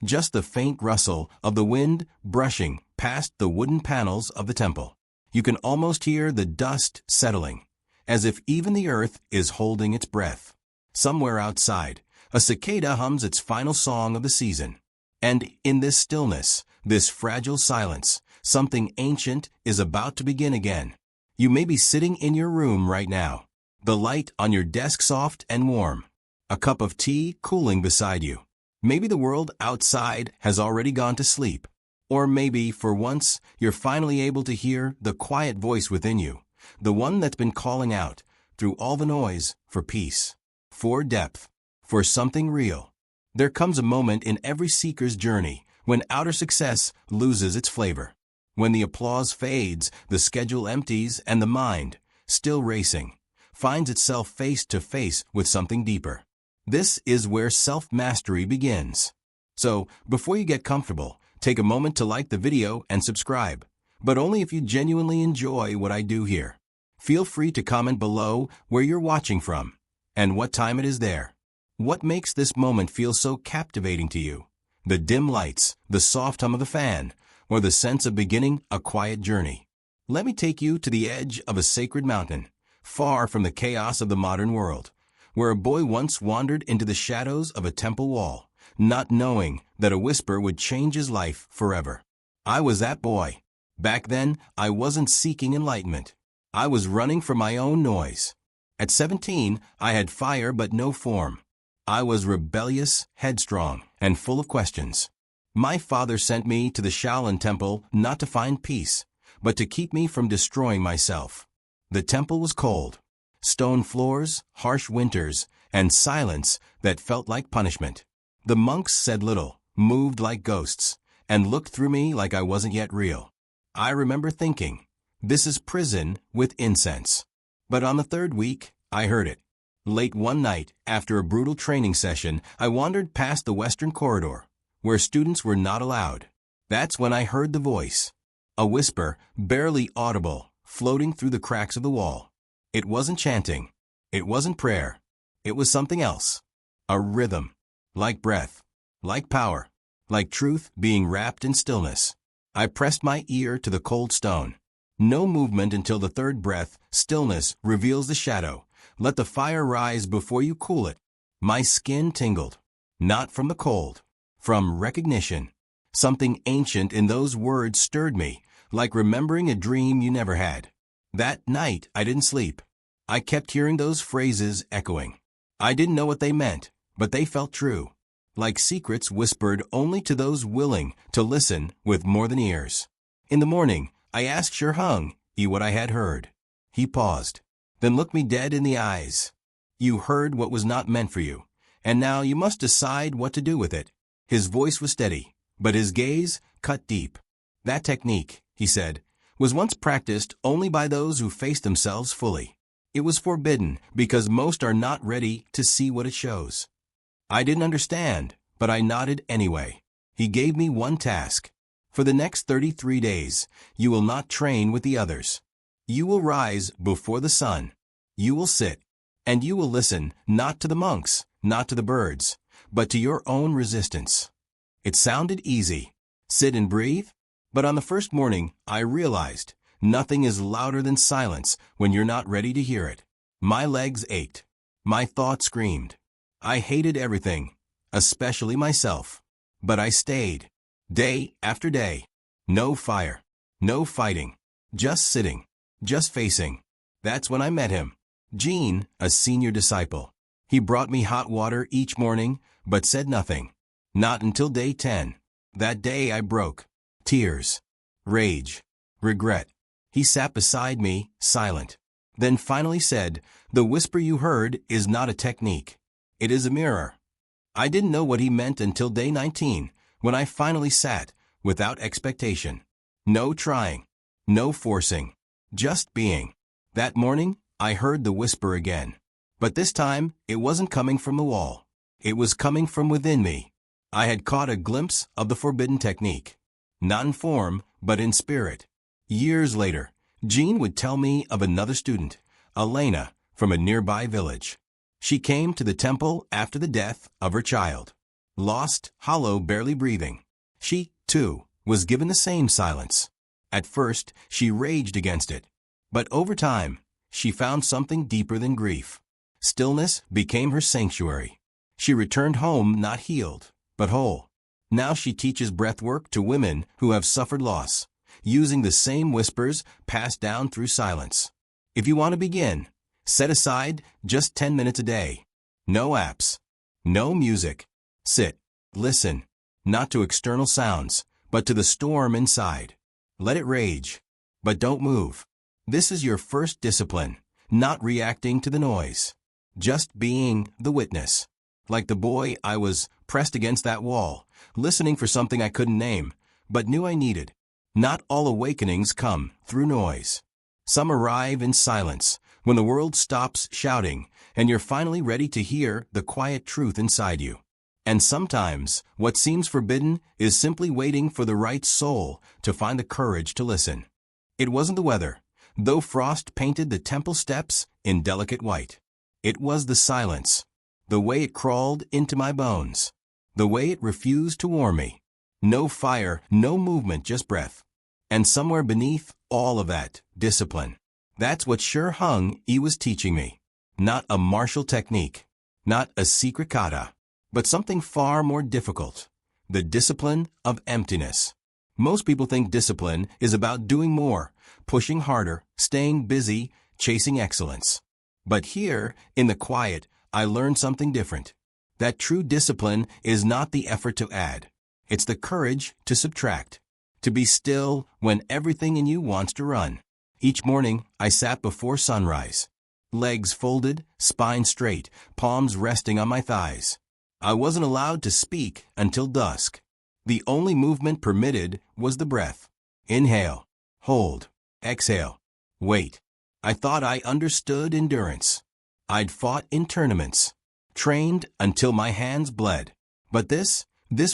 just the faint rustle of the wind brushing past the wooden panels of the temple. You can almost hear the dust settling, as if even the earth is holding its breath. Somewhere outside, a cicada hums its final song of the season. And in this stillness, this fragile silence, something ancient is about to begin again. You may be sitting in your room right now, the light on your desk soft and warm, a cup of tea cooling beside you. Maybe the world outside has already gone to sleep. Or maybe, for once, you're finally able to hear the quiet voice within you, the one that's been calling out, through all the noise, for peace, for depth, for something real. There comes a moment in every seeker's journey when outer success loses its flavor. When the applause fades, the schedule empties, and the mind, still racing, finds itself face to face with something deeper. This is where self-mastery begins. So, before you get comfortable, take a moment to like the video and subscribe, but only if you genuinely enjoy what I do here. Feel free to comment below where you're watching from and what time it is there. What makes this moment feel so captivating to you? The dim lights, the soft hum of the fan, or the sense of beginning a quiet journey? Let me take you to the edge of a sacred mountain, far from the chaos of the modern world, where a boy once wandered into the shadows of a temple wall, not knowing that a whisper would change his life forever. I was that boy. Back then, I wasn't seeking enlightenment. I was running from my own noise. At 17, I had fire but no form. I was rebellious, headstrong, and full of questions. My father sent me to the Shaolin Temple not to find peace, but to keep me from destroying myself. The temple was cold. Stone floors, harsh winters, and silence that felt like punishment. The monks said little, moved like ghosts, and looked through me like I wasn't yet real. I remember thinking, this is prison with incense. But on the third week, I heard it. Late one night, after a brutal training session, I wandered past the western corridor, where students were not allowed. That's when I heard the voice. A whisper, barely audible, floating through the cracks of the wall. It wasn't chanting. It wasn't prayer. It was something else. A rhythm. Like breath. Like power. Like truth being wrapped in stillness. I pressed my ear to the cold stone. No movement until the third breath. Stillness reveals the shadow. Let the fire rise before you cool it. My skin tingled. Not from the cold. From recognition. Something ancient in those words stirred me, like remembering a dream you never had. That night, I didn't sleep. I kept hearing those phrases echoing. I didn't know what they meant, but they felt true. Like secrets whispered only to those willing to listen with more than ears. In the morning, I asked Shi Heng Yi what I had heard. He paused, then looked me dead in the eyes. You heard what was not meant for you, and now you must decide what to do with it. His voice was steady, but his gaze cut deep. That technique, he said, was once practiced only by those who face themselves fully. It was forbidden because most are not ready to see what it shows. I didn't understand, but I nodded anyway. He gave me one task. For the next 33 days, you will not train with the others. You will rise before the sun. You will sit, and you will listen not to the monks, not to the birds, but to your own resistance. It sounded easy. Sit and breathe. But on the first morning, I realized nothing is louder than silence when you're not ready to hear it. My legs ached. My thoughts screamed. I hated everything, especially myself. But I stayed. Day after day. No fire. No fighting. Just sitting. Just facing. That's when I met him. Gene, a senior disciple. He brought me hot water each morning, but said nothing. Not until day 10. That day I broke. Tears. Rage. Regret. He sat beside me, silent. Then finally said, the whisper you heard is not a technique. It is a mirror. I didn't know what he meant until day 19, when I finally sat, without expectation. No trying. No forcing. Just being. That morning, I heard the whisper again. But this time, it wasn't coming from the wall. It was coming from within me. I had caught a glimpse of the forbidden technique. Not in form, but in spirit. Years later, Jean would tell me of another student, Elena, from a nearby village. She came to the temple after the death of her child. lost, hollow, barely breathing. She, too, was given the same silence. At first, she raged against it. But over time, she found something deeper than grief. Stillness became her sanctuary. She returned home not healed, but whole. Now she teaches breathwork to women who have suffered loss, using the same whispers passed down through silence. If you want to begin, set aside just 10 minutes a day. No apps. No music. Sit. Listen. Not to external sounds, but to the storm inside. Let it rage. But don't move. This is your first discipline, not reacting to the noise. Just being the witness. Like the boy, I was pressed against that wall, listening for something I couldn't name, but knew I needed. Not all awakenings come through noise. Some arrive in silence, when the world stops shouting, and you're finally ready to hear the quiet truth inside you. And sometimes, what seems forbidden is simply waiting for the right soul to find the courage to listen. It wasn't the weather, though frost painted the temple steps in delicate white. It was the silence, the way it crawled into my bones, the way it refused to warm me. No fire, no movement, just breath. And somewhere beneath all of that, discipline. That's what Shi Heng Yi was teaching me. Not a martial technique, not a secret kata, but something far more difficult. The discipline of emptiness. Most people think discipline is about doing more, pushing harder, staying busy, chasing excellence. But here, in the quiet, I learned something different. That true discipline is not the effort to add. It's the courage to subtract. To be still when everything in you wants to run. Each morning, I sat before sunrise. Legs folded, spine straight, palms resting on my thighs. I wasn't allowed to speak until dusk. The only movement permitted was the breath. Inhale, hold, exhale, wait. I thought I understood endurance. I'd fought in tournaments, trained until my hands bled. But this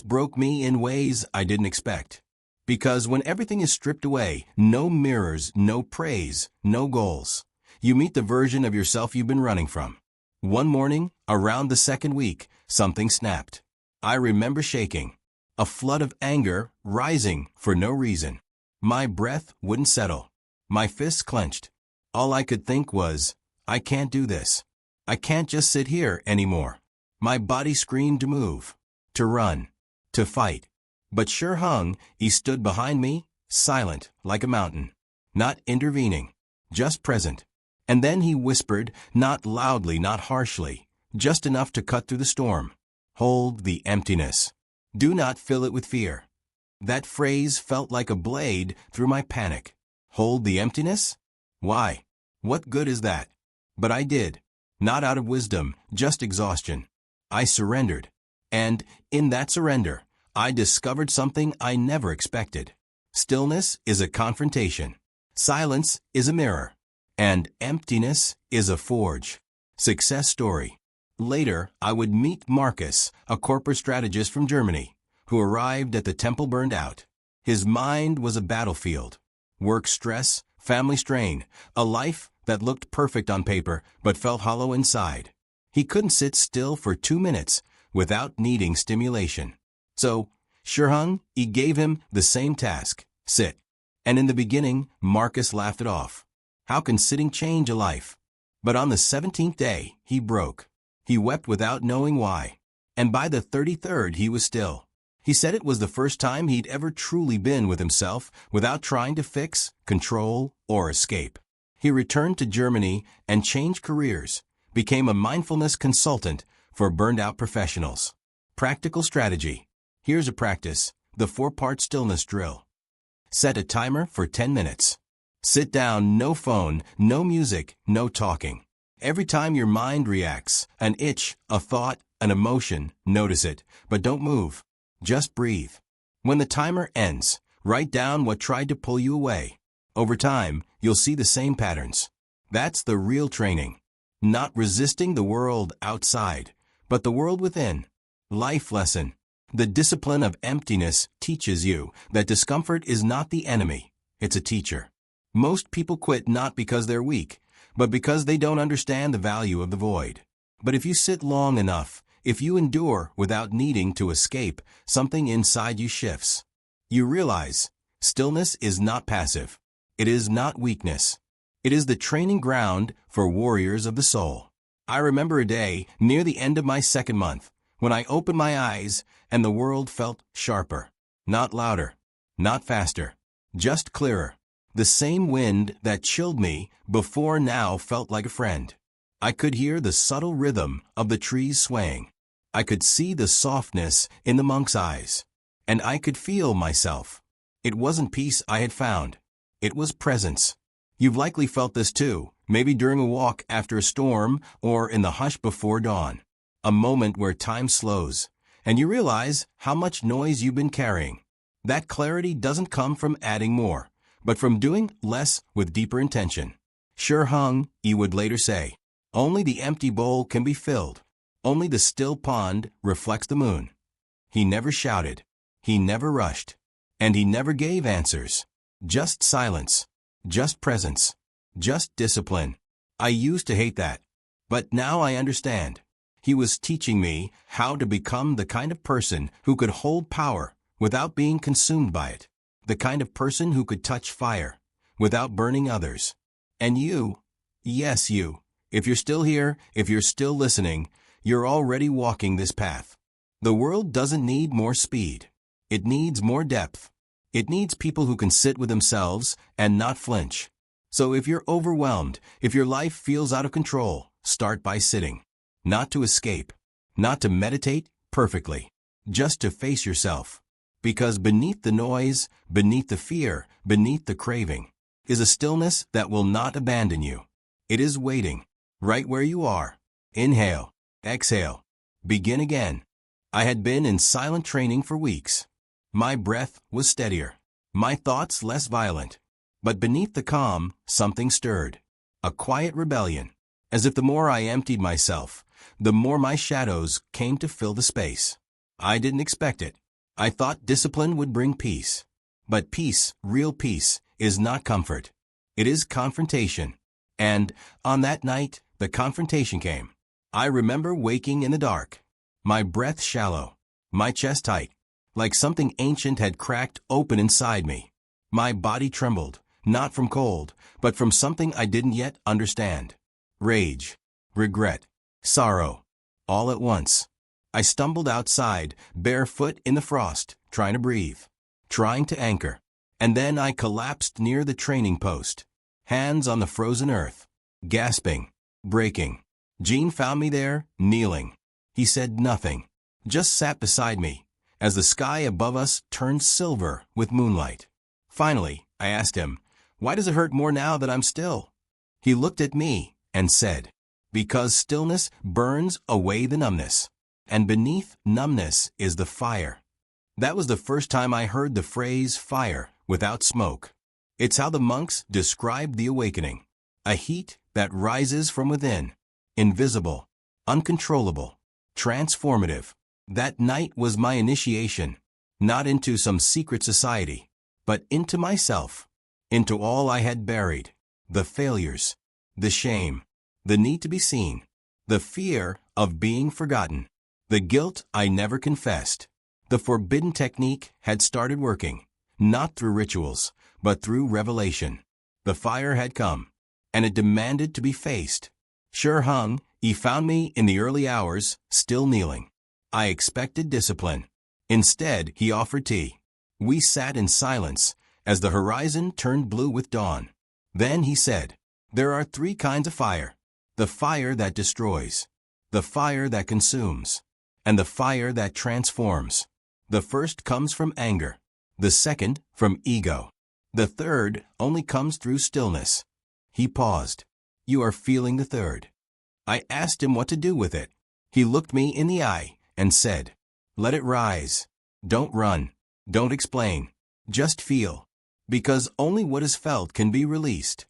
broke me in ways I didn't expect. Because when everything is stripped away, no mirrors, no praise, no goals, you meet the version of yourself you've been running from. One morning, around the second week, something snapped. I remember shaking. A flood of anger rising for no reason. My breath wouldn't settle. My fists clenched. All I could think was, I can't do this. I can't just sit here anymore. My body screamed to move, to run, to fight. But Shi Heng Yi stood behind me, silent like a mountain, not intervening, just present. And then he whispered, not loudly, not harshly, just enough to cut through the storm. Hold the emptiness. Do not fill it with fear. That phrase felt like a blade through my panic. Hold the emptiness? Why? What good is that? But I did. Not out of wisdom, just exhaustion. I surrendered. And in that surrender, I discovered something I never expected. Stillness is a confrontation. Silence is a mirror. And emptiness is a forge. Success story. Later, I would meet Marcus, a corporate strategist from Germany, who arrived at the temple burned out. His mind was a battlefield. Work stress, family strain, a life that looked perfect on paper but felt hollow inside. He couldn't sit still for 2 minutes without needing stimulation. So, Shi Heng Yi gave him the same task, sit. And in the beginning, Marcus laughed it off. How can sitting change a life? But on the 17th day, he broke. He wept without knowing why. And by the 33rd, he was still. He said it was the first time he'd ever truly been with himself without trying to fix, control, or escape. He returned to Germany and changed careers, became a mindfulness consultant for burned-out professionals. Practical strategy. Here's a practice, the 4-part stillness drill. Set a timer for 10 minutes. Sit down, no phone, no music, no talking. Every time your mind reacts, an itch, a thought, an emotion, notice it, but don't move. Just breathe. When the timer ends, write down what tried to pull you away. Over time, you'll see the same patterns. That's the real training. Not resisting the world outside, but the world within. Life lesson. The discipline of emptiness teaches you that discomfort is not the enemy, it's a teacher. Most people quit not because they're weak, but because they don't understand the value of the void. But if you sit long enough, If you endure without needing to escape, something inside you shifts. You realize, stillness is not passive. It is not weakness. It is the training ground for warriors of the soul. I remember a day near the end of my second month when I opened my eyes and the world felt sharper. Not louder, not faster, just clearer. The same wind that chilled me before now felt like a friend. I could hear the subtle rhythm of the trees swaying. I could see the softness in the monk's eyes. And I could feel myself. It wasn't peace I had found. It was presence. You've likely felt this too, maybe during a walk after a storm or in the hush before dawn. A moment where time slows, and you realize how much noise you've been carrying. That clarity doesn't come from adding more, but from doing less with deeper intention. Shi Heng Yi would later say, "Only the empty bowl can be filled. Only the still pond reflects the moon." He never shouted. He never rushed. And he never gave answers. Just silence. Just presence. Just discipline. I used to hate that. But now I understand. He was teaching me how to become the kind of person who could hold power without being consumed by it. The kind of person who could touch fire without burning others. And you, yes you, if you're still here, if you're still listening, you're already walking this path. The world doesn't need more speed. It needs more depth. It needs people who can sit with themselves and not flinch. So if you're overwhelmed, if your life feels out of control, start by sitting. Not to escape, not to meditate perfectly, just to face yourself. Because beneath the noise, beneath the fear, beneath the craving, is a stillness that will not abandon you. It is waiting, right where you are. Inhale, exhale, begin again. I had been in silent training for weeks. My breath was steadier, my thoughts less violent. But beneath the calm, something stirred. A quiet rebellion, as if the more I emptied myself, the more my shadows came to fill the space. I didn't expect it. I thought discipline would bring peace. But peace, real peace, is not comfort. It is confrontation. And, on that night, the confrontation came. I remember waking in the dark. My breath shallow. My chest tight. Like something ancient had cracked open inside me. My body trembled, not from cold, but from something I didn't yet understand. Rage. Regret. Sorrow. All at once. I stumbled outside, barefoot in the frost, trying to breathe, trying to anchor. And then I collapsed near the training post, hands on the frozen earth, gasping, breaking. Gene found me there, kneeling. He said nothing, just sat beside me, as the sky above us turned silver with moonlight. Finally, I asked him, "Why does it hurt more now that I'm still?" He looked at me and said, "Because stillness burns away the numbness. And beneath numbness is the fire." That was the first time I heard the phrase fire without smoke. It's how the monks described the awakening. A heat that rises from within. Invisible. Uncontrollable. Transformative. That night was my initiation. Not into some secret society, but into myself. Into all I had buried. The failures. The shame. The need to be seen. The fear of being forgotten. The guilt I never confessed. The forbidden technique had started working, not through rituals, but through revelation. The fire had come, and it demanded to be faced. Shi Heng Yi found me in the early hours, still kneeling. I expected discipline. Instead, he offered tea. We sat in silence as the horizon turned blue with dawn. Then he said, "There are three kinds of fire. The fire that destroys, the fire that consumes, and the fire that transforms. The first comes from anger, the second from ego. The third only comes through stillness." He paused. "You are feeling the third." I asked him what to do with it. He looked me in the eye and said, "Let it rise. Don't run. Don't explain. Just feel. Because only what is felt can be released."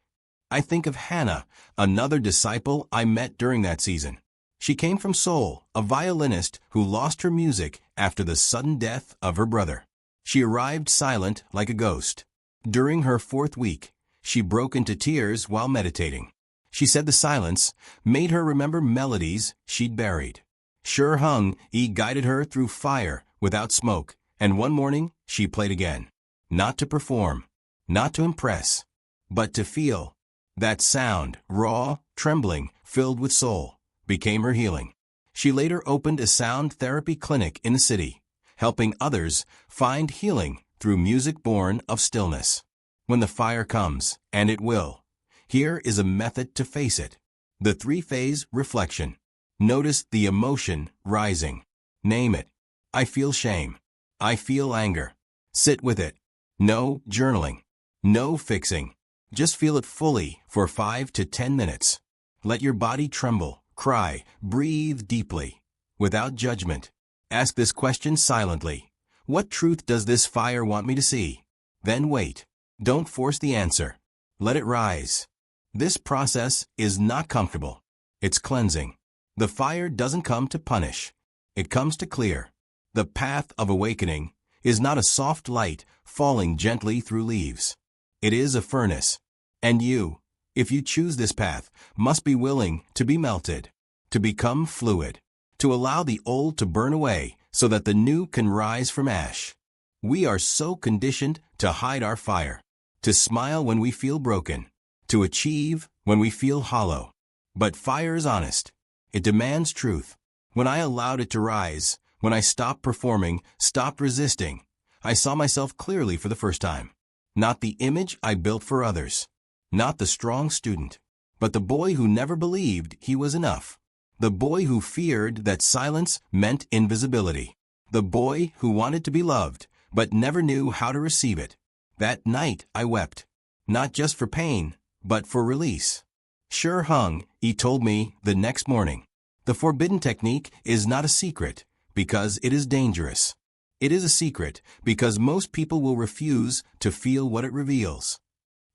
I think of Hannah, another disciple I met during that season. She came from Seoul, a violinist who lost her music after the sudden death of her brother. She arrived silent like a ghost. During her 4th week, she broke into tears while meditating. She said the silence made her remember melodies she'd buried. Shi Heng Yi guided her through fire without smoke, and one morning she played again. Not to perform, not to impress, but to feel. That sound, raw, trembling, filled with soul, became her healing. She later opened a sound therapy clinic in the city, helping others find healing through music born of stillness. When the fire comes, and it will, here is a method to face it. The three-phase reflection. Notice the emotion rising. Name it. I feel shame. I feel anger. Sit with it. No journaling. No fixing. Just feel it fully for 5 to 10 minutes. Let your body tremble, cry, breathe deeply, without judgment. Ask this question silently. What truth does this fire want me to see? Then wait. Don't force the answer. Let it rise. This process is not comfortable. It's cleansing. The fire doesn't come to punish. It comes to clear. The path of awakening is not a soft light falling gently through leaves. It is a furnace. And you, if you choose this path, must be willing to be melted, to become fluid, to allow the old to burn away so that the new can rise from ash. We are so conditioned to hide our fire, to smile when we feel broken, to achieve when we feel hollow. But fire is honest. It demands truth. When I allowed it to rise, when I stopped performing, stopped resisting, I saw myself clearly for the first time. Not the image I built for others. Not the strong student. But the boy who never believed he was enough. The boy who feared that silence meant invisibility. The boy who wanted to be loved, but never knew how to receive it. That night I wept. Not just for pain, but for release. Shi Heng Yi told me the next morning, the forbidden technique is not a secret because it is dangerous. It is a secret because most people will refuse to feel what it reveals.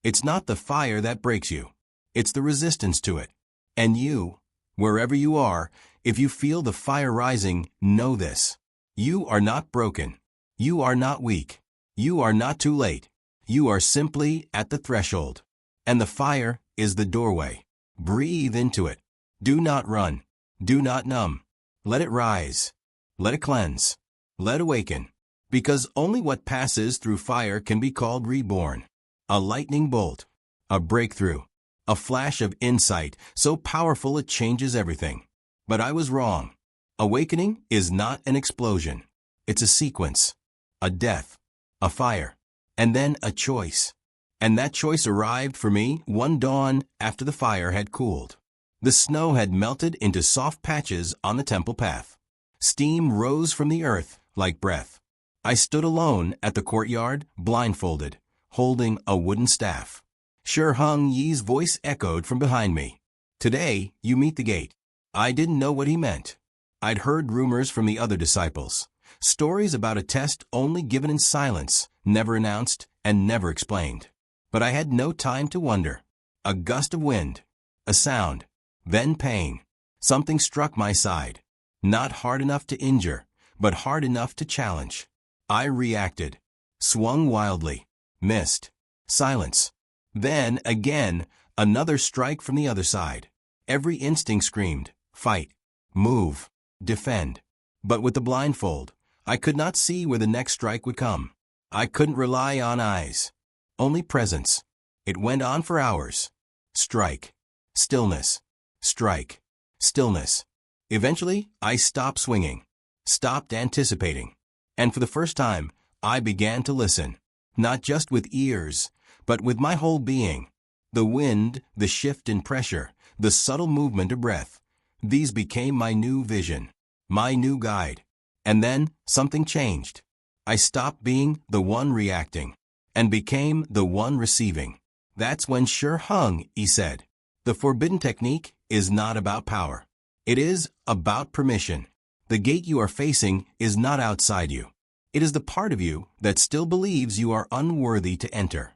It's not the fire that breaks you. It's the resistance to it. And you, wherever you are, if you feel the fire rising, know this. You are not broken. You are not weak. You are not too late. You are simply at the threshold. And the fire is the doorway. Breathe into it. Do not run. Do not numb. Let it rise. Let it cleanse. Let awaken. Because only what passes through fire can be called reborn. A lightning bolt. A breakthrough. A flash of insight so powerful it changes everything. But I was wrong. Awakening is not an explosion. It's a sequence. A death. A fire. And then a choice. And that choice arrived for me one dawn after the fire had cooled. The snow had melted into soft patches on the temple path. Steam rose from the earth like breath. I stood alone at the courtyard, blindfolded, holding a wooden staff. Shi Heng Yi's voice echoed from behind me. Today, you meet the gate. I didn't know what he meant. I'd heard rumors from the other disciples. Stories about a test only given in silence, never announced, and never explained. But I had no time to wonder. A gust of wind. A sound. Then pain. Something struck my side. Not hard enough to injure, but hard enough to challenge. I reacted. Swung wildly. Missed. Silence. Then, again, another strike from the other side. Every instinct screamed, fight, move, defend. But with the blindfold, I could not see where the next strike would come. I couldn't rely on eyes. Only presence. It went on for hours. Strike. Stillness. Strike. Stillness. Eventually, I stopped swinging. Stopped anticipating. And for the first time, I began to listen. Not just with ears, but with my whole being. The wind, the shift in pressure, the subtle movement of breath. These became my new vision. My new guide. And then, something changed. I stopped being the one reacting and became the one receiving. That's when Shi Heng Yi said, the forbidden technique is not about power. It is about permission. The gate you are facing is not outside you. It is the part of you that still believes you are unworthy to enter.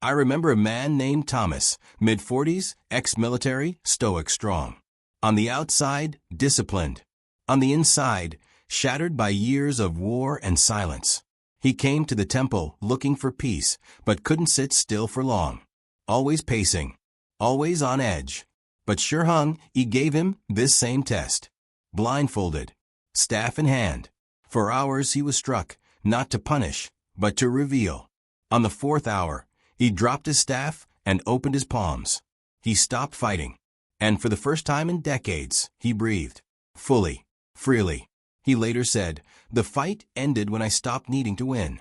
I remember a man named Thomas, mid-40s, ex-military, stoic strong. On the outside, disciplined. On the inside, shattered by years of war and silence. He came to the temple looking for peace, but couldn't sit still for long. Always pacing. Always on edge. But Shi Heng Yi gave him this same test. blindfolded, staff in hand. For hours he was struck, not to punish, but to reveal. On the 4th hour, he dropped his staff and opened his palms. He stopped fighting. And for the first time in decades, he breathed. Fully, freely. He later said, "The fight ended when I stopped needing to win."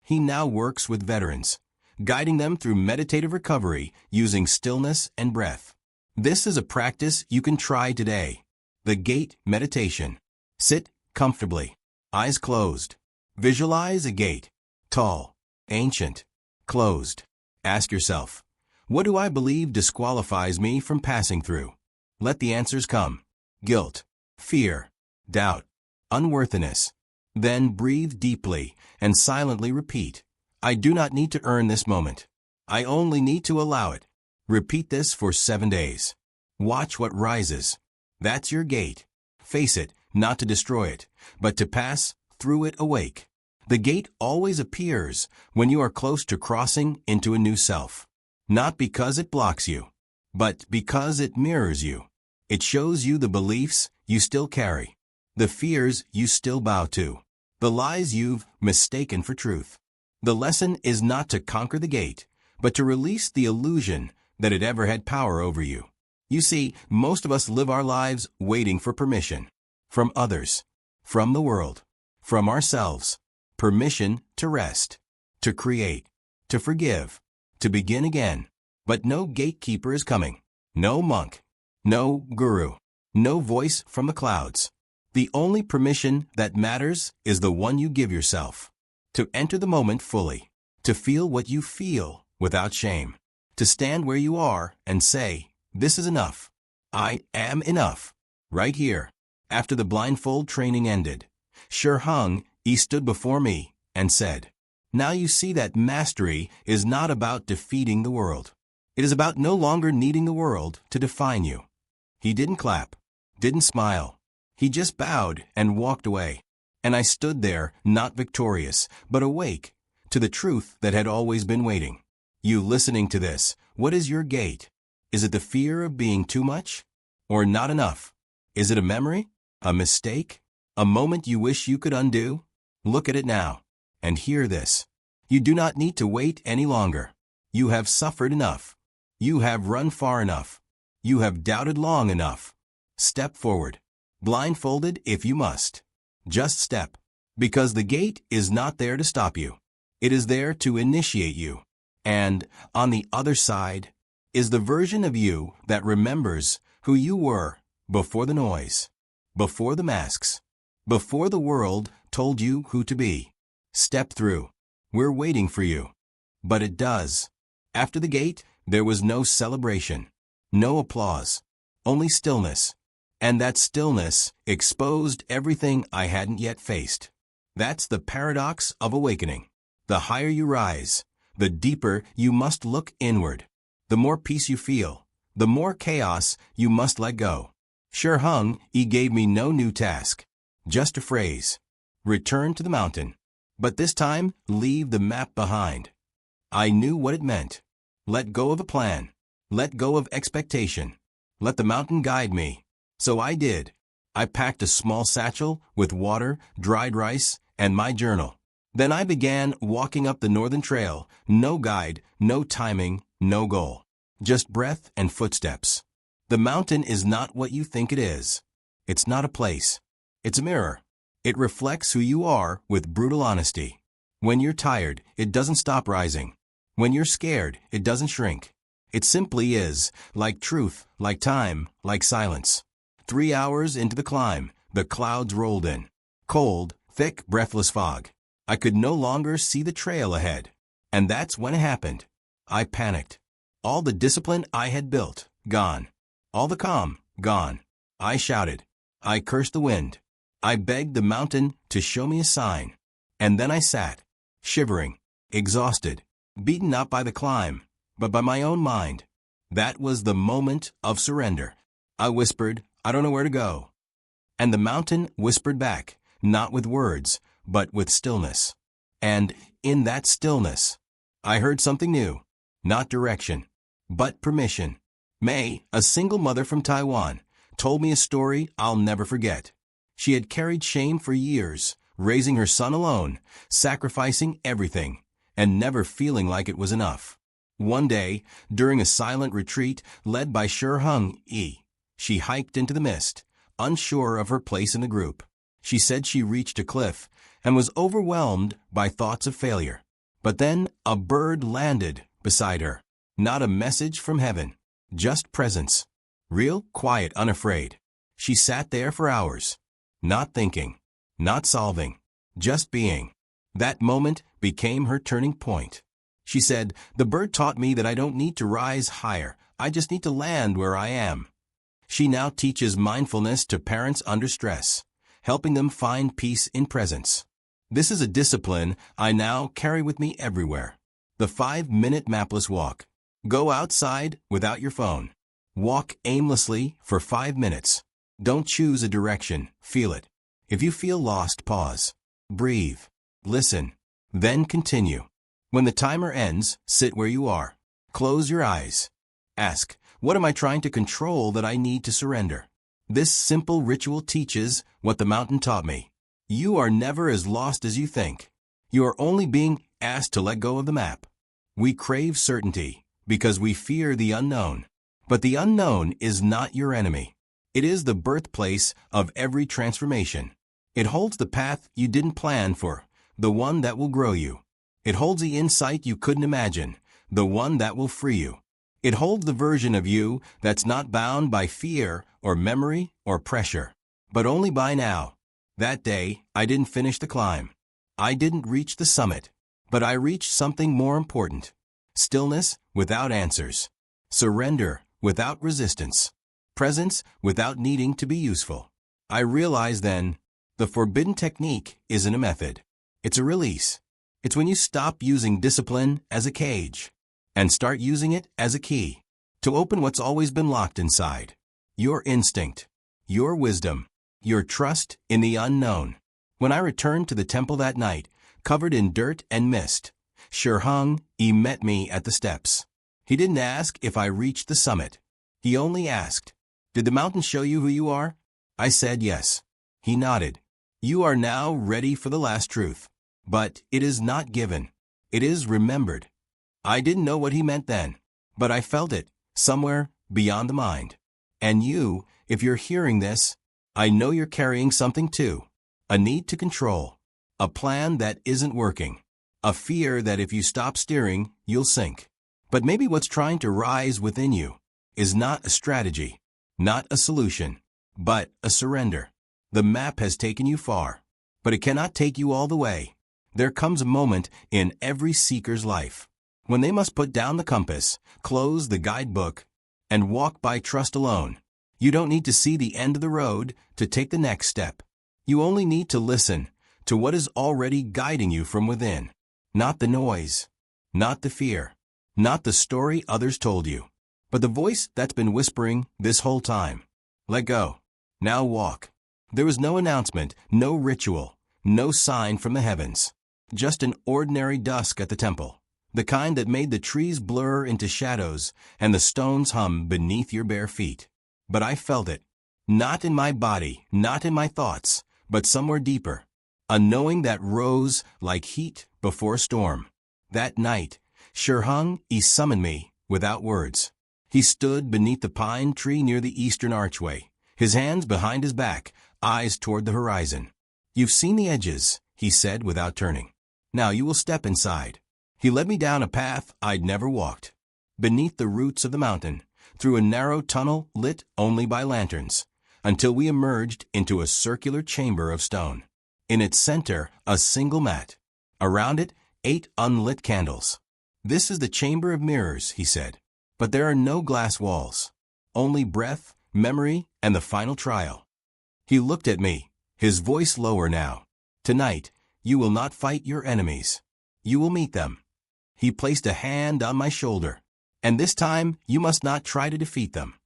He now works with veterans, guiding them through meditative recovery using stillness and breath. This is a practice you can try today. The gate meditation. Sit comfortably, eyes closed. Visualize a gate. Tall, ancient, closed. Ask yourself, what do I believe disqualifies me from passing through? Let the answers come. Guilt, fear, doubt, unworthiness. Then breathe deeply and silently repeat, I do not need to earn this moment. I only need to allow it. Repeat this for 7 days. Watch what rises. That's your gate. Face it, not to destroy it, but to pass through it awake. The gate always appears when you are close to crossing into a new self. Not because it blocks you, but because it mirrors you. It shows you the beliefs you still carry, the fears you still bow to, the lies you've mistaken for truth. The lesson is not to conquer the gate, but to release the illusion that it ever had power over you. You see, most of us live our lives waiting for permission. From others, from the world, from ourselves. Permission to rest, to create, to forgive, to begin again. But no gatekeeper is coming. No monk. No guru. No voice from the clouds. The only permission that matters is the one you give yourself. To enter the moment fully. To feel what you feel without shame. To stand where you are and say, this is enough. I am enough. Right here. After the blindfold training ended, Shi Heng Yi stood before me and said, now you see that mastery is not about defeating the world. It is about no longer needing the world to define you. He didn't clap, didn't smile. He just bowed and walked away. And I stood there, not victorious, but awake to the truth that had always been waiting. You listening to this, what is your gate? Is it the fear of being too much? Or not enough? Is it a memory? A mistake? A moment you wish you could undo? Look at it now, and hear this. You do not need to wait any longer. You have suffered enough. You have run far enough. You have doubted long enough. Step forward, blindfolded if you must. Just step, because the gate is not there to stop you. It is there to initiate you. And on the other side is the version of you that remembers who you were before the noise, before the masks, before the world told you who to be. Step through. We're waiting for you. But it does. After the gate, there was no celebration, no applause, only stillness. And that stillness exposed everything I hadn't yet faced. That's the paradox of awakening. The higher you rise, the deeper you must look inward. The more peace you feel, the more chaos you must let go. Shi Heng Yi gave me no new task, just a phrase. Return to the mountain. But this time, leave the map behind. I knew what it meant. Let go of a plan. Let go of expectation. Let the mountain guide me. So I did. I packed a small satchel with water, dried rice, and my journal. Then I began walking up the northern trail. No guide, no timing, no goal. Just breath and footsteps. The mountain is not what you think it is. It's not a place. It's a mirror. It reflects who you are with brutal honesty. When you're tired, it doesn't stop rising. When you're scared, it doesn't shrink. It simply is, like truth, like time, like silence. 3 hours into the climb, the clouds rolled in. Cold, thick, breathless fog. I could no longer see the trail ahead. And that's when it happened. I panicked. All the discipline I had built, gone. All the calm, gone. I shouted. I cursed the wind. I begged the mountain to show me a sign. And then I sat, shivering, exhausted, beaten not by the climb, but by my own mind. That was the moment of surrender. I whispered, I don't know where to go. And the mountain whispered back, not with words, but with stillness. And in that stillness, I heard something new. Not direction, but permission. May, a single mother from Taiwan, told me a story I'll never forget. She had carried shame for years, raising her son alone, sacrificing everything, and never feeling like it was enough. One day, during a silent retreat led by Shi Heng Yi, she hiked into the mist, unsure of her place in the group. She said she reached a cliff and was overwhelmed by thoughts of failure. But then a bird landed beside her. Not a message from heaven, just presence. Real, quiet, unafraid. She sat there for hours, not thinking, not solving, just being. That moment became her turning point. She said, "The bird taught me that I don't need to rise higher. I just need to land where I am." She now teaches mindfulness to parents under stress, helping them find peace in presence. This is a discipline I now carry with me everywhere. The 5-minute mapless walk. Go outside without your phone. Walk aimlessly for 5 minutes. Don't choose a direction, feel it. If you feel lost, pause. Breathe. Listen. Then continue. When the timer ends, sit where you are. Close your eyes. Ask, what am I trying to control that I need to surrender? This simple ritual teaches what the mountain taught me. You are never as lost as you think. You are only being asked to let go of the map. We crave certainty because we fear the unknown. But the unknown is not your enemy. It is the birthplace of every transformation. It holds the path you didn't plan for, the one that will grow you. It holds the insight you couldn't imagine, the one that will free you. It holds the version of you that's not bound by fear or memory or pressure, but only by now. That day, I didn't finish the climb. I didn't reach the summit, but I reached something more important. Stillness without answers. Surrender without resistance. Presence without needing to be useful. I realized then, the forbidden technique isn't a method. It's a release. It's when you stop using discipline as a cage and start using it as a key to open what's always been locked inside. Your instinct, your wisdom, your trust in the unknown. When I returned to the temple that night, covered in dirt and mist, Shi Heng Yi met me at the steps. He didn't ask if I reached the summit. He only asked, "Did the mountain show you who you are?" I said yes. He nodded. "You are now ready for the last truth. But it is not given. It is remembered." I didn't know what he meant then, but I felt it, somewhere beyond the mind. And you, if you're hearing this, I know you're carrying something too. A need to control. A plan that isn't working. A fear that if you stop steering, you'll sink. But maybe what's trying to rise within you is not a strategy, not a solution, but a surrender. The map has taken you far, but it cannot take you all the way. There comes a moment in every seeker's life when they must put down the compass, close the guidebook, and walk by trust alone. You don't need to see the end of the road to take the next step. You only need to listen to what is already guiding you from within. Not the noise, not the fear, not the story others told you, but the voice that's been whispering this whole time. Let go. Now walk. There was no announcement, no ritual, no sign from the heavens. Just an ordinary dusk at the temple, the kind that made the trees blur into shadows and the stones hum beneath your bare feet. But I felt it, not in my body, not in my thoughts, but somewhere deeper, a knowing that rose like heat before a storm. That night, Shi Heng Yi summoned me without words. He stood beneath the pine tree near the eastern archway, his hands behind his back, eyes toward the horizon. "You've seen the edges," he said without turning. "Now you will step inside." He led me down a path I'd never walked, beneath the roots of the mountain, through a narrow tunnel lit only by lanterns, until we emerged into a circular chamber of stone. In its center, a single mat. Around it, 8 unlit candles. "This is the chamber of mirrors," he said. "But there are no glass walls. Only breath, memory, and the final trial." He looked at me, his voice lower now. "Tonight, you will not fight your enemies. You will meet them." He placed a hand on my shoulder. "And this time, you must not try to defeat them."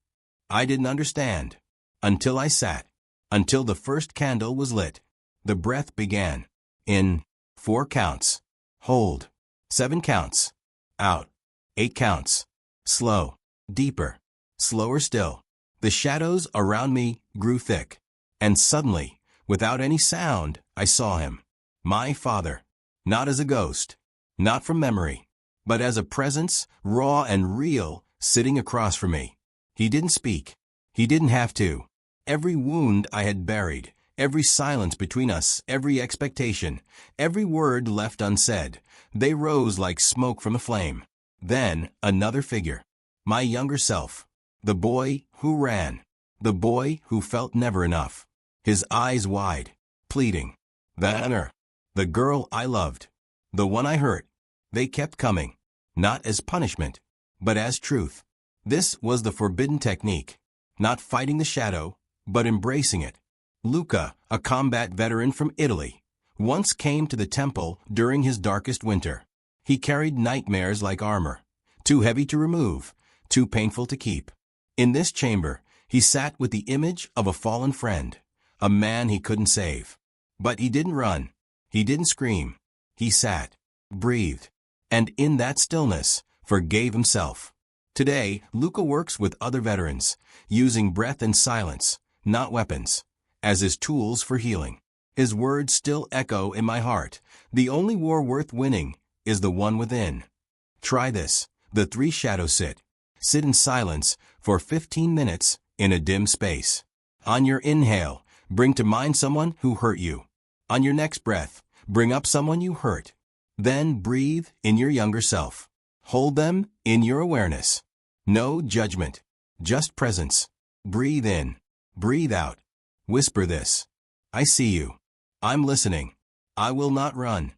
I didn't understand. Until I sat. Until the first candle was lit. The breath began. In 4 counts. Hold. 7 counts. Out. 8 counts. Slow. Deeper. Slower still. The shadows around me grew thick. And suddenly, without any sound, I saw him. My father. Not as a ghost. Not from memory. But as a presence, raw and real, sitting across from me. He didn't speak. He didn't have to. Every wound I had buried, every silence between us, every expectation, every word left unsaid, they rose like smoke from a flame. Then, another figure. My younger self. The boy who ran. The boy who felt never enough. His eyes wide, pleading. The girl I loved. The one I hurt. They kept coming. Not as punishment, but as truth. This was the forbidden technique. Not fighting the shadow, but embracing it. Luca, a combat veteran from Italy, once came to the temple during his darkest winter. He carried nightmares like armor, too heavy to remove, too painful to keep. In this chamber, he sat with the image of a fallen friend, a man he couldn't save. But he didn't run. He didn't scream. He sat, breathed, and in that stillness, forgave himself. Today, Luca works with other veterans, using breath and silence, not weapons, as his tools for healing. His words still echo in my heart. The only war worth winning is the one within. Try this, the 3 shadow sit. Sit in silence for 15 minutes in a dim space. On your inhale, bring to mind someone who hurt you. On your next breath, bring up someone you hurt. Then breathe in your younger self. Hold them in your awareness. No judgment, just presence. Breathe in, breathe out. Whisper this. I see you. I'm listening. I will not run.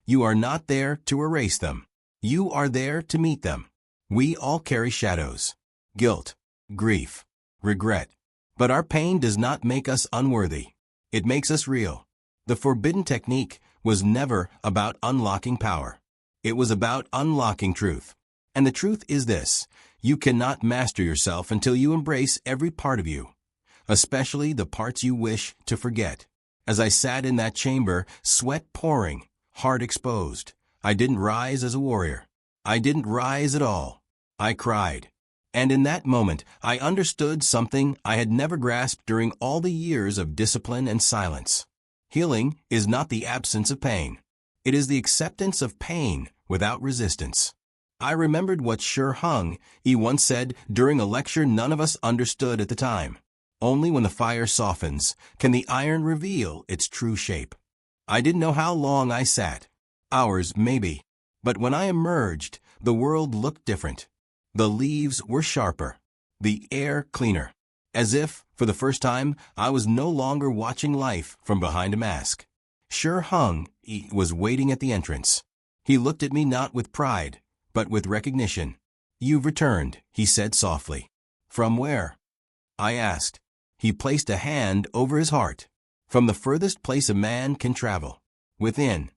You are not there to erase them. You are there to meet them. We all carry shadows, guilt, grief, regret. But our pain does not make us unworthy. It makes us real. The forbidden technique was never about unlocking power. It was about unlocking truth. And the truth is this: you cannot master yourself until you embrace every part of you, especially the parts you wish to forget. As I sat in that chamber, sweat pouring, heart exposed, I didn't rise as a warrior. I didn't rise at all. I cried. And in that moment, I understood something I had never grasped during all the years of discipline and silence. Healing is not the absence of pain. It is the acceptance of pain without resistance. I remembered what Shi Heng Yi once said during a lecture none of us understood at the time. Only when the fire softens can the iron reveal its true shape. I didn't know how long I sat. Hours, maybe. But when I emerged, the world looked different. The leaves were sharper. The air cleaner. As if, for the first time, I was no longer watching life from behind a mask. Shi Heng Yi was waiting at the entrance. He looked at me not with pride, but with recognition. You've returned, he said softly. From where? I asked. He placed a hand over his heart. From the furthest place a man can travel. Within.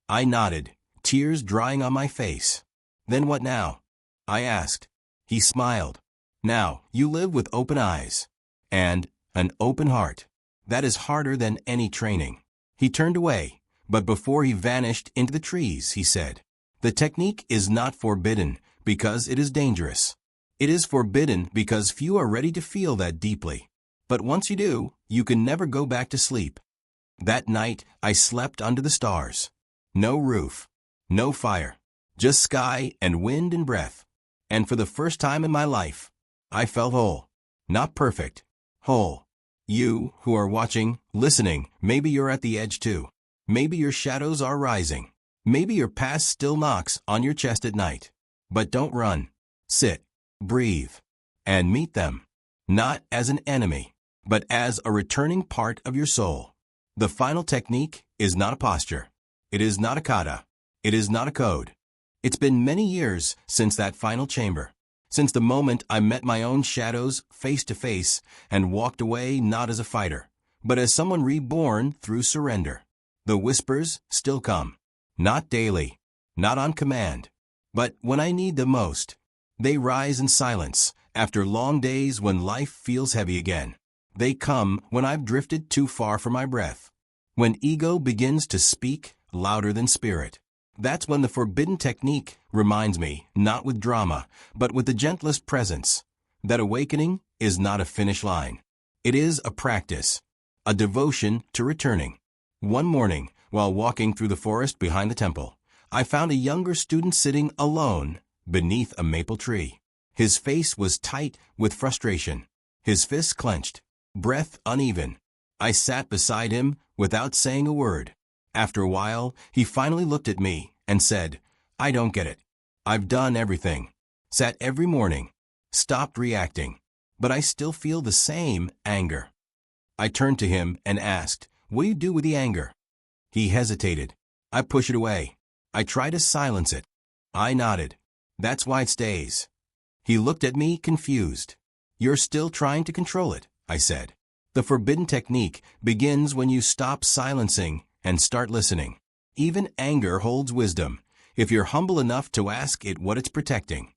I nodded, tears drying on my face. Then what now? I asked. He smiled. Now, you live with open eyes. And an open heart. That is harder than any training. He turned away, but before he vanished into the trees, he said, the technique is not forbidden because it is dangerous. It is forbidden because few are ready to feel that deeply. But once you do, you can never go back to sleep. That night, I slept under the stars. No roof, no fire, just sky and wind and breath. And for the first time in my life, I felt whole. Not perfect, whole. You, who are watching, listening, maybe you're at the edge too. Maybe your shadows are rising. Maybe your past still knocks on your chest at night. But don't run. Sit, breathe, and meet them. Not as an enemy, but as a returning part of your soul. The final technique is not a posture. It is not a kata. It is not a code. It's been many years since that final chamber, since the moment I met my own shadows face to face and walked away not as a fighter, but as someone reborn through surrender. The whispers still come, not daily, not on command, but when I need them most. They rise in silence after long days when life feels heavy again. They come when I've drifted too far for my breath, when ego begins to speak louder than spirit. That's when the forbidden technique reminds me, not with drama, but with the gentlest presence. that awakening is not a finish line. It is a practice, a devotion to returning. One morning, while walking through the forest behind the temple, I found a younger student sitting alone beneath a maple tree. His face was tight with frustration, his fists clenched, breath uneven. I sat beside him without saying a word. After a while, he finally looked at me and said, "I don't get it. I've done everything. Sat every morning. Stopped reacting. But I still feel the same anger." I turned to him and asked, "What do you do with the anger?" He hesitated. "I push it away. I try to silence it." I nodded. "That's why it stays." He looked at me confused. "You're still trying to control it," I said. "The forbidden technique begins when you stop silencing and start listening. Even anger holds wisdom, if you're humble enough to ask it what it's protecting."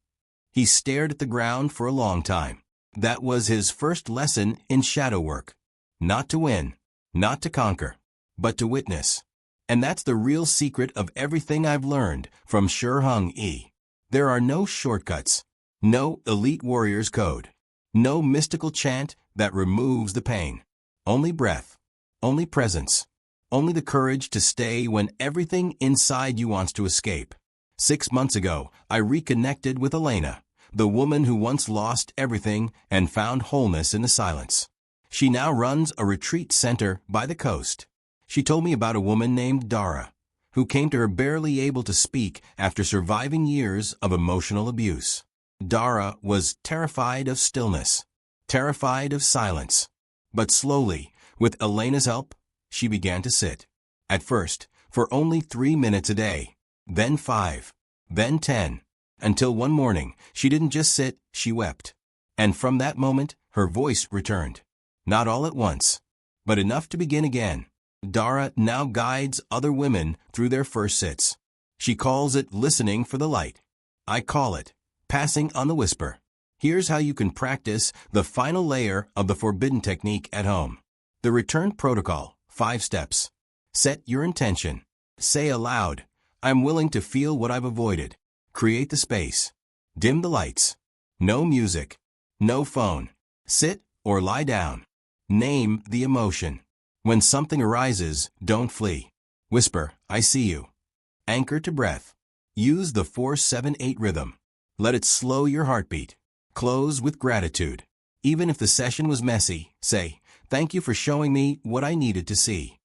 He stared at the ground for a long time. That was his first lesson in shadow work. Not to win, not to conquer, but to witness. And that's the real secret of everything I've learned from Shi Heng Yi. There are no shortcuts, no elite warrior's code, no mystical chant that removes the pain. Only breath, only presence, only the courage to stay when everything inside you wants to escape. 6 months ago, I reconnected with Elena, the woman who once lost everything and found wholeness in the silence. She now runs a retreat center by the coast. She told me about a woman named Dara, who came to her barely able to speak after surviving years of emotional abuse. Dara was terrified of stillness, terrified of silence. But slowly, with Elena's help, she began to sit. At first, for only 3 minutes a day, then 5, then 10, until one morning, she didn't just sit, she wept. And from that moment, her voice returned. Not all at once, but enough to begin again. Dara now guides other women through their first sits. She calls it listening for the light. I call it passing on the whisper. Here's how you can practice the final layer of the forbidden technique at home. The return protocol, 5 steps. Set your intention. Say aloud, "I'm willing to feel what I've avoided." Create the space. Dim the lights. No music. No phone. Sit or lie down. Name the emotion. When something arises, don't flee. Whisper, "I see you." Anchor to breath. Use the 4-7-8 rhythm. Let it slow your heartbeat. Close with gratitude. Even if the session was messy, say, "Thank you for showing me what I needed to see."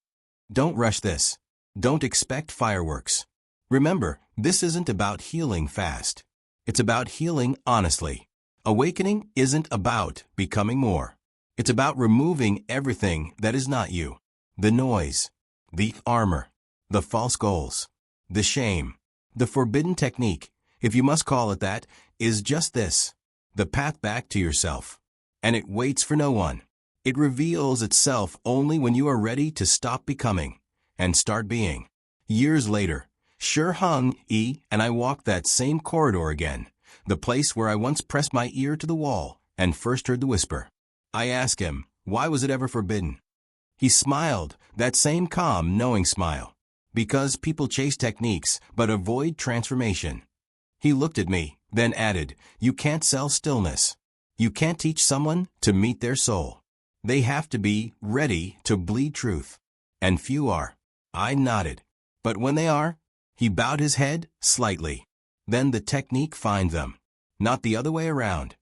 Don't rush this. Don't expect fireworks. Remember, this isn't about healing fast. It's about healing honestly. Awakening isn't about becoming more. It's about removing everything that is not you. The noise, the armor, the false goals, the shame. The forbidden technique, if you must call it that, is just this: the path back to yourself. And it waits for no one. It reveals itself only when you are ready to stop becoming and start being. Years later, Shi Heng Yi and I walked that same corridor again, the place where I once pressed my ear to the wall and first heard the whisper. I asked him, why was it ever forbidden? He smiled, that same calm, knowing smile. Because people chase techniques but avoid transformation. He looked at me, then added, "You can't sell stillness. You can't teach someone to meet their soul. They have to be ready to bleed truth. And few are." I nodded. But when they are, he bowed his head slightly. Then the technique finds them, not the other way around.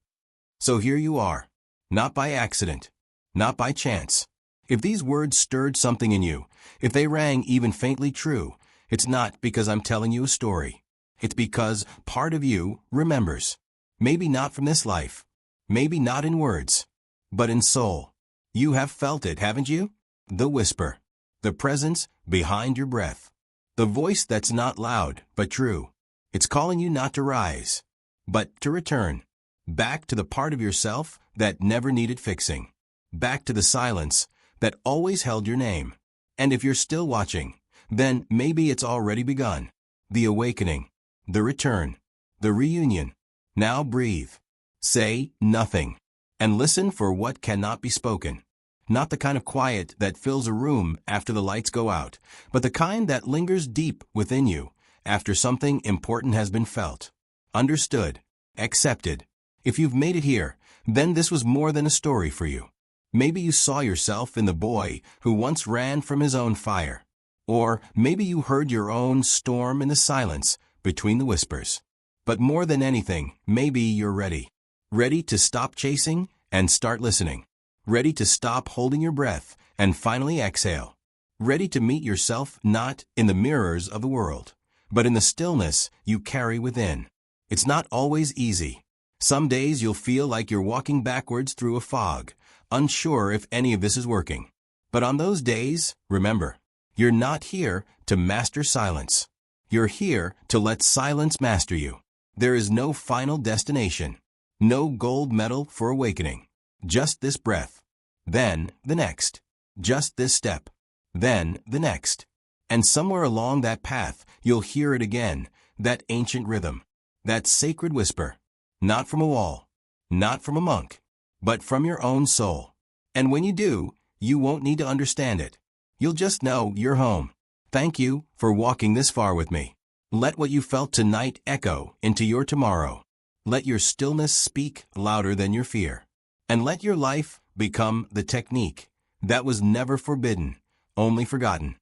So here you are, not by accident, not by chance. If these words stirred something in you, if they rang even faintly true, it's not because I'm telling you a story. It's because part of you remembers. Maybe not from this life, maybe not in words, but in soul. You have felt it, haven't you? The whisper, the presence behind your breath. The voice that's not loud, but true. It's calling you not to rise, but to return. Back to the part of yourself that never needed fixing. Back to the silence that always held your name. And if you're still watching, then maybe it's already begun. The awakening, the return, the reunion. Now breathe. Say nothing. And listen for what cannot be spoken. Not the kind of quiet that fills a room after the lights go out, but the kind that lingers deep within you after something important has been felt, understood, accepted, If you've made it here, then this was more than a story for you. Maybe you saw yourself in the boy who once ran from his own fire. Or maybe you heard your own storm in the silence between the whispers. But more than anything, maybe you're ready. Ready to stop chasing and start listening. Ready to stop holding your breath and finally exhale. Ready to meet yourself not in the mirrors of the world, but in the stillness you carry within. It's not always easy. Some days you'll feel like you're walking backwards through a fog, unsure if any of this is working. But on those days, remember, you're not here to master silence. You're here to let silence master you. There is no final destination, no gold medal for awakening. Just this breath, then the next. Just this step, then the next. And somewhere along that path, you'll hear it again, that ancient rhythm, that sacred whisper, not from a wall, not from a monk, but from your own soul. And when you do, you won't need to understand it. You'll just know you're home. Thank you for walking this far with me. Let what you felt tonight echo into your tomorrow. Let your stillness speak louder than your fear. And let your life become the technique that was never forbidden, only forgotten.